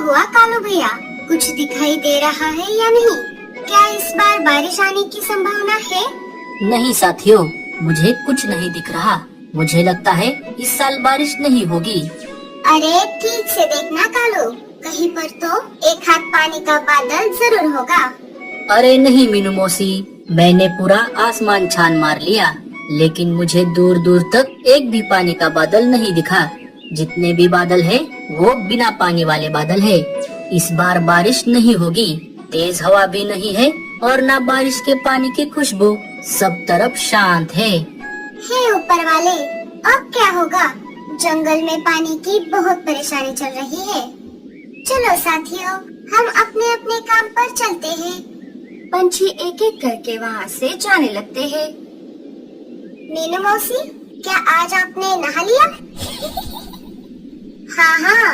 हुआ कालू भैया, कुछ दिखाई दे रहा है या नहीं? क्या इस बार बारिश आने की संभावना है? नहीं साथियों, मुझे कुछ नहीं दिख रहा। मुझे लगता है इस साल बारिश नहीं होगी। अरे ठीक से देखना कालू, कहीं पर तो एक हाथ पानी का बादल जरूर होगा। अरे नहीं मीनू मौसी, मैंने पूरा आसमान छान मार लिया, लेकिन मुझे दूर दूर तक एक भी पानी का बादल नहीं दिखा। जितने भी बादल है वो बिना पानी वाले बादल है। इस बार बारिश नहीं होगी, तेज हवा भी नहीं है और ना बारिश के पानी की खुशबू। सब तरफ शांत है। हे ऊपर वाले, अब क्या होगा? जंगल में पानी की बहुत परेशानी चल रही है। चलो साथियों, हम अपने अपने काम पर चलते हैं। पंछी एक एक करके वहाँ से जाने लगते हैं। मीनू मौसी, क्या आज आपने नहा लिया? हाँ हाँ,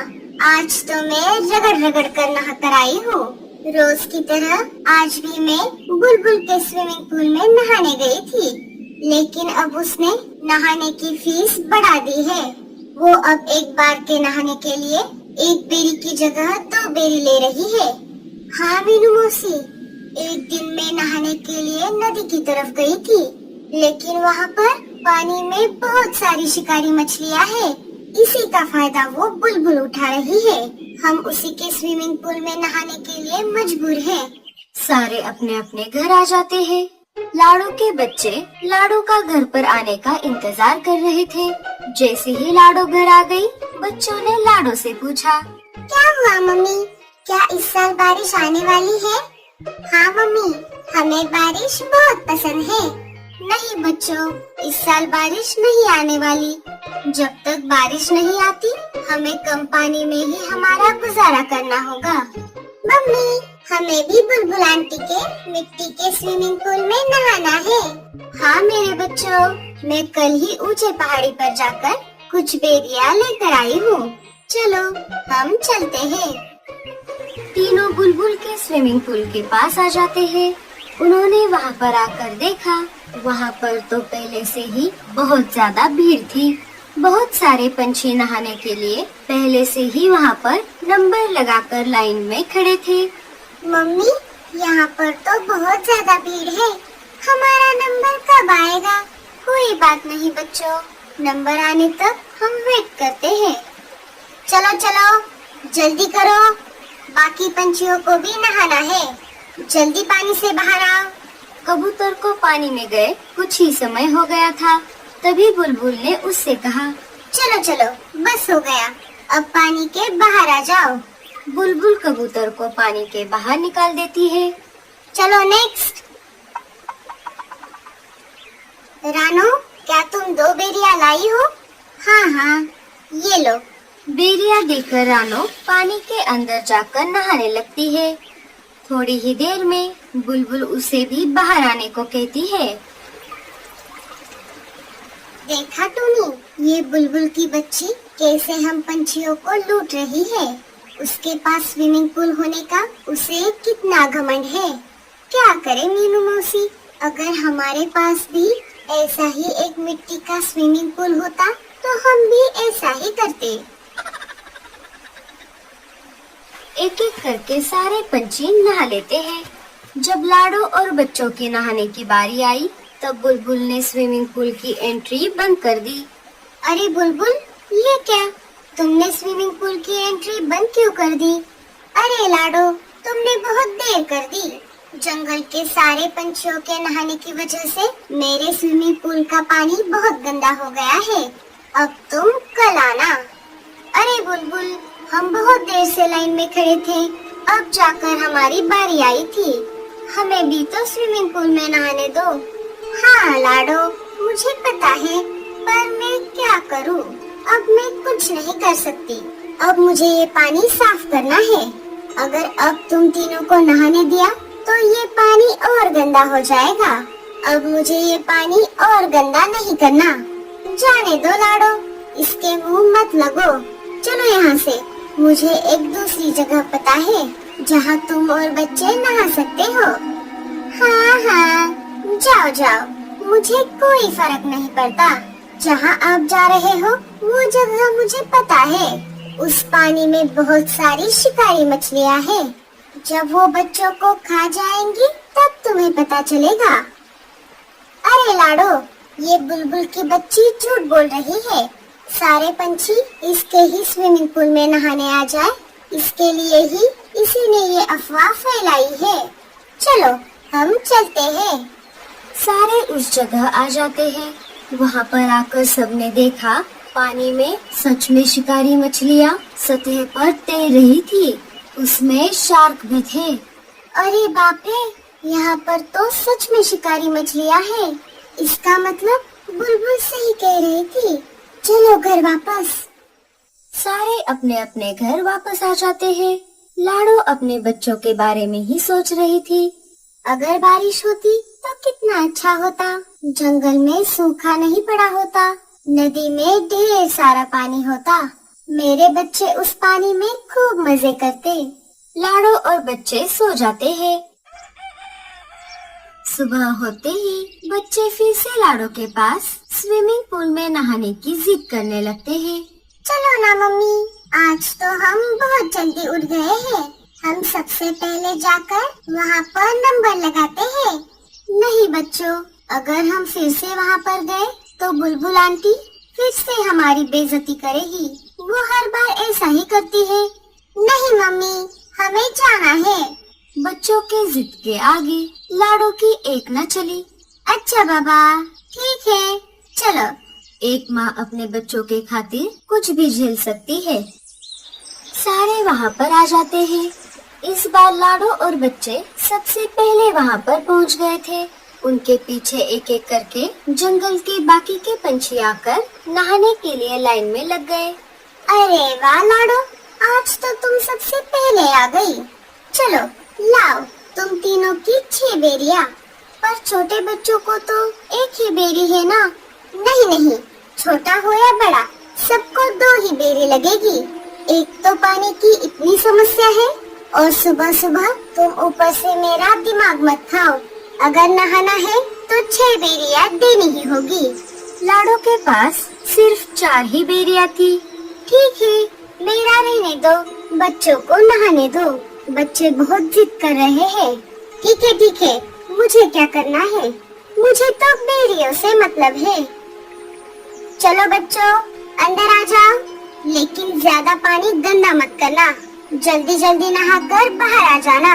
आज तो मैं रगड़ रगड़ कर नहा कर आई हूँ। रोज की तरह आज भी मैं बुलबुल के स्विमिंग पूल में नहाने गई थी, लेकिन अब उसने नहाने की फीस बढ़ा दी है। वो अब एक बार के नहाने के लिए एक बेरी की जगह 2 बेरी ले रही है। हाँ मीनू मौसी, एक दिन मैं नहाने के लिए नदी की तरफ गई थी, लेकिन वहाँ पर पानी में बहुत सारी शिकारी मछलियाँ हैं। इसी का फायदा वो बुलबुल उठा रही है। हम उसी के स्विमिंग पूल में नहाने के लिए मजबूर हैं। सारे अपने अपने घर आ जाते हैं। लाडो के बच्चे लाडो का घर पर आने का इंतजार कर रहे थे। जैसे ही लाडो घर आ गई, बच्चों ने लाडो से पूछा, क्या हुआ मम्मी, क्या इस साल बारिश आने वाली है? हाँ मम्मी, हमें बारिश बहुत पसंद है। नहीं बच्चों, इस साल बारिश नहीं आने वाली। जब तक बारिश नहीं आती, हमें कम पानी में ही हमारा गुजारा करना होगा। मम्मी, हमें भी बुलबुल आंटी के मिट्टी के स्विमिंग पूल में नहाना है। हाँ मेरे बच्चों, मैं कल ही ऊंचे पहाड़ी पर जाकर कुछ बेरिया लेकर आई हूँ। चलो हम चलते हैं। तीनों बुलबुल के स्विमिंग पूल के पास आ जाते हैं। उन्होंने वहाँ पर आकर देखा, वहाँ पर तो पहले से ही बहुत ज्यादा भीड़ थी। बहुत सारे पंछी नहाने के लिए पहले से ही वहाँ पर नंबर लगाकर लाइन में खड़े थे। मम्मी, यहाँ पर तो बहुत ज्यादा भीड़ है, हमारा नंबर कब आएगा? कोई बात नहीं बच्चों, नंबर आने तक हम वेट करते हैं। चलो चलो, जल्दी करो, बाकी पंछियों को भी नहाना है। जल्दी पानी से बाहर आओ। कबूतर को पानी में गए कुछ ही समय हो गया था। तभी बुलबुल ने उससे कहा, चलो चलो, बस हो गया, अब पानी के बाहर आ जाओ। बुलबुल कबूतर को पानी के बाहर निकाल देती है। चलो नेक्स्ट। रानो, क्या तुम 2 बेरिया लाई हो? हाँ हाँ, ये लो। बेरिया देकर रानो पानी के अंदर जाकर नहाने लगती है। थोड़ी ही देर में बुलबुल उसे भी बाहर आने को कहती है। देखा टूनी, ये बुलबुल की बच्ची कैसे हम पंछियों को लूट रही है। उसके पास स्विमिंग पूल होने का उसे कितना घमंड है। क्या करे मीनू मौसी, अगर हमारे पास भी ऐसा ही एक मिट्टी का स्विमिंग पूल होता तो हम भी ऐसा ही करते। एक एक करके सारे पंछी नहा लेते हैं। जब लाडो और बच्चों के नहाने की बारी आई, तब बुलबुल ने स्विमिंग पूल की एंट्री बंद कर दी। अरे बुलबुल, ये क्या? तुमने स्विमिंग पूल की एंट्री बंद क्यों कर दी? अरे लाडो, तुमने बहुत देर कर दी। जंगल के सारे पंछियों के नहाने की वजह से मेरे स्विमिंग पूल का पानी बहुत गंदा हो गया है। अब तुम कल आना। अरे बुलबुल, हम बहुत देर से लाइन में खड़े थे, अब जाकर हमारी बारी आई थी। हमें भी तो स्विमिंग पूल में नहाने दो। हाँ लाडो, मुझे पता है, पर मैं क्या करूँ? अब मैं कुछ नहीं कर सकती। अब मुझे ये पानी साफ करना है। अगर अब तुम तीनों को नहाने दिया तो ये पानी और गंदा हो जाएगा। अब मुझे ये पानी और गंदा नहीं करना। जाने दो लाडो, इसके मुंह मत लगो। चलो यहाँ से, मुझे एक दूसरी जगह पता है जहाँ तुम और बच्चे नहा सकते हो। हाँ हाँ, जाओ जाओ, मुझे कोई फर्क नहीं पड़ता। जहाँ आप जा रहे हो वो जगह मुझे पता है। उस पानी में बहुत सारी शिकारी मछलियाँ हैं। जब वो बच्चों को खा जाएंगी तब तुम्हें पता चलेगा। अरे लाडो, ये बुलबुल की बच्ची झूठ बोल रही है। सारे पंछी इसके ही स्विमिंग पूल में नहाने आ जाए, इसके लिए ही इसी ने ये अफवाह फैलाई है। चलो हम चलते हैं। सारे उस जगह आ जाते हैं। वहाँ पर आकर सबने देखा पानी में सच में शिकारी मछलियाँ सतह पर तैर रही थी। उसमें शार्क भी थे। अरे बाप रे, यहाँ पर तो सच में शिकारी मछलियाँ हैं। इसका मतलब बुलबुल सही कह रही थी। चलो घर वापस। सारे अपने अपने घर वापस आ जाते हैं। लाडो अपने बच्चों के बारे में ही सोच रही थी। अगर बारिश होती तो कितना अच्छा होता। जंगल में सूखा नहीं पड़ा होता, नदी में ढेर सारा पानी होता। मेरे बच्चे उस पानी में खूब मजे करते। लाडो और बच्चे सो जाते हैं। सुबह होते ही बच्चे फिर से लाडो के पास स्विमिंग पूल में नहाने की जिद करने लगते हैं। चलो ना मम्मी, आज तो हम बहुत जल्दी उठ गए हैं। हम सबसे पहले जाकर वहाँ पर नंबर लगाते हैं। नहीं बच्चों, अगर हम फिर से वहाँ पर गए तो बुलबुल आंटी फिर से हमारी बेइज्जती करेगी। वो हर बार ऐसा ही करती है। नहीं मम्मी, हमें जाना है। बच्चों के जिद के आगे लाडो की एक न चली। अच्छा बाबा, ठीक है, चलो। एक माँ अपने बच्चों के खातिर कुछ भी झेल सकती है। सारे वहाँ पर आ जाते हैं। इस बार लाडो और बच्चे सबसे पहले वहाँ पर पहुँच गए थे। उनके पीछे एक एक करके जंगल के बाकी के पंछी आकर नहाने के लिए लाइन में लग गए। अरे वाह लाडो, आज तो तुम सबसे पहले आ गई। चलो लाओ तुम तीनों की 6 बेरियां। पर छोटे बच्चों को तो एक ही बेरी है ना। नहीं नहीं, छोटा हो या बड़ा, सबको 2 ही बेरी लगेगी। एक तो पानी की इतनी समस्या है और सुबह सुबह तुम ऊपर से मेरा दिमाग मत खाओ। अगर नहाना है तो 6 बेरियां देनी ही होगी। लाडो के पास सिर्फ 4 ही बेरियां थी। ठीक है, मेरा रहने दो, बच्चों को नहाने दो। बच्चे बहुत जिद कर रहे हैं। ठीक है, मुझे क्या करना है? मुझे तो बेरियों से मतलब है। चलो बच्चों, अंदर आ जाओ, लेकिन ज्यादा पानी गंदा मत करना। जल्दी जल्दी नहाकर बाहर आ जाना।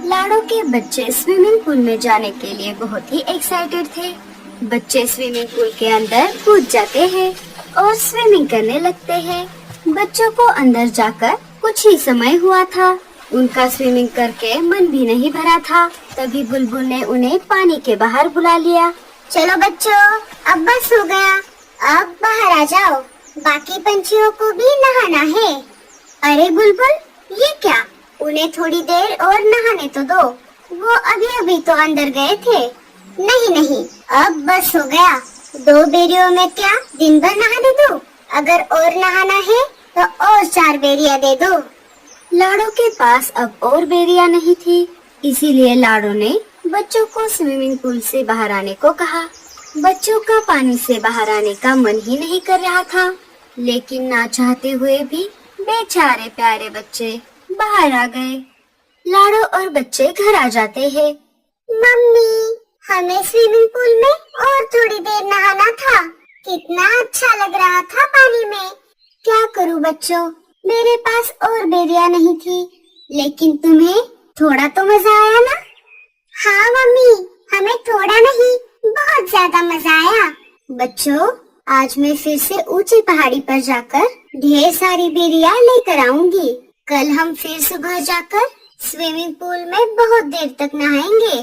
लाडो के बच्चे स्विमिंग पूल में जाने के लिए बहुत ही एक्साइटेड थे। बच्चे स्विमिंग पूल के अंदर कूद जाते हैं और स्विमिंग करने लगते हैं। बच्चों को अंदर जाकर कुछ ही समय हुआ था। उनका स्विमिंग करके मन भी नहीं भरा था। तभी बुलबुल ने उन्हें पानी के बाहर बुला लिया। चलो बच्चों, अब बस हो गया, अब बाहर आ जाओ। बाकी पंछियों को भी नहाना है। अरे बुलबुल, ये क्या? उन्हें थोड़ी देर और नहाने तो दो। वो अभी अभी तो अंदर गए थे। नहीं, अब बस हो गया। 2 बेरियों में क्या दिन भर नहाने दो? अगर और नहाना है तो और 4 बेरियां दे दो। लाडो के पास अब और बेरियां नहीं थी, इसीलिए लाडो ने बच्चों को स्विमिंग पूल से बाहर आने को कहा। बच्चों का पानी से बाहर आने का मन ही नहीं कर रहा था, लेकिन ना चाहते हुए भी बेचारे प्यारे बच्चे बाहर आ गए। लाडो और बच्चे घर आ जाते हैं। मम्मी, हमें स्विमिंग पूल में और थोड़ी देर नहाना था। कितना अच्छा लग रहा था पानी में। क्या करूं बच्चों, मेरे पास और बेरियां नहीं थी, लेकिन तुम्हें थोड़ा तो मजा आया ना? हाँ मम्मी, हमें थोड़ा नहीं, बहुत ज्यादा मजा आया। बच्चों, आज मैं फिर से ऊंची पहाड़ी पर जाकर ढेर सारी बेरियां लेकर आऊंगी। कल हम फिर सुबह जाकर स्विमिंग पूल में बहुत देर तक नहाएंगे।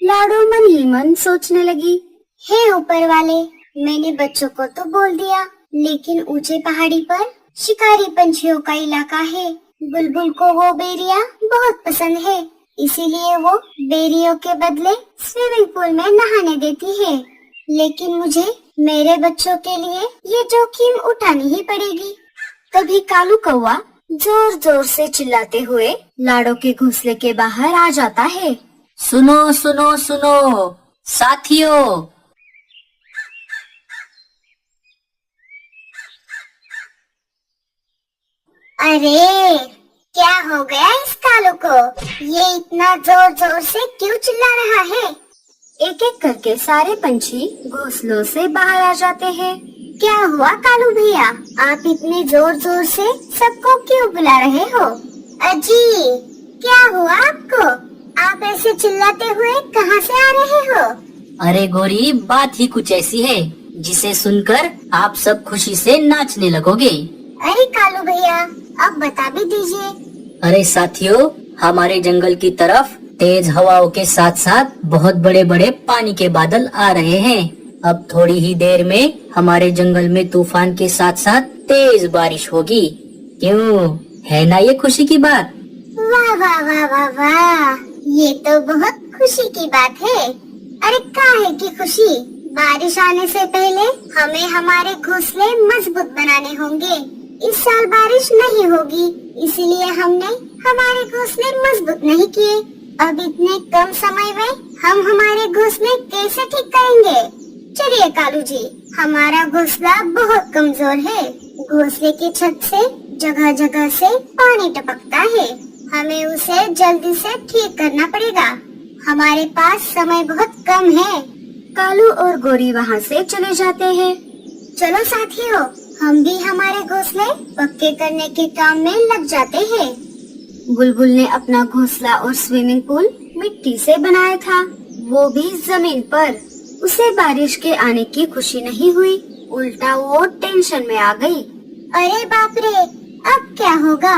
लाडो मन ही मन सोचने लगी, हे ऊपर वाले, मैंने बच्चों को तो बोल दिया, लेकिन ऊंचे पहाड़ी पर शिकारी पंछियों का इलाका है। बुलबुल को वो बेरियां बहुत पसंद है, इसीलिए वो बेरियों के बदले स्विमिंग पूल में नहाने देती है। लेकिन मुझे मेरे बच्चों के लिए ये जोखिम उठानी ही पड़ेगी। तभी कालू कौवा जोर जोर से चिल्लाते हुए लाडो के घोंसले के बाहर आ जाता है। सुनो सुनो सुनो साथियों, अरे क्या हो गया इस कालू को? ये इतना जोर जोर से क्यों चिल्ला रहा है? एक एक करके सारे पंछी घोंसलों से बाहर आ जाते हैं। क्या हुआ कालू भैया, आप इतने जोर जोर से सबको क्यों बुला रहे हो? अजी क्या हुआ आपको? आप ऐसे चिल्लाते हुए कहाँ से आ रहे हो? अरे गोरी, बात ही कुछ ऐसी है जिसे सुनकर आप सब खुशी से नाचने लगोगे। अरे कालू भैया, अब बता भी दीजिए। अरे साथियों, हमारे जंगल की तरफ तेज हवाओं के साथ साथ बहुत बड़े बड़े पानी के बादल आ रहे हैं। अब थोड़ी ही देर में हमारे जंगल में तूफान के साथ साथ तेज बारिश होगी। क्यों, है ना ये खुशी की बात? वाह वाह वाह वाह वाह, ये तो बहुत खुशी की बात है। अरे काहे की खुशी? बारिश आने से पहले हमें हमारे घोंसले मजबूत बनाने होंगे। इस साल बारिश नहीं होगी, इसीलिए हमने हमारे घोंसले मजबूत नहीं किए। अब इतने कम समय में हम हमारे घोंसले कैसे ठीक करेंगे? चलिए कालू जी, हमारा घोंसला बहुत कमजोर है। घोंसले की छत से जगह जगह से पानी टपकता है, हमें उसे जल्दी से ठीक करना पड़ेगा। हमारे पास समय बहुत कम है। कालू और गोरी वहाँ से चले जाते हैं। चलो साथियों, हम भी हमारे घोंसले पक्के करने के काम में लग जाते हैं। बुलबुल ने अपना घोंसला और स्विमिंग पूल मिट्टी से बनाया था, वो भी जमीन पर। उसे बारिश के आने की खुशी नहीं हुई, उल्टा वो टेंशन में आ गई। अरे बाप रे, अब क्या होगा?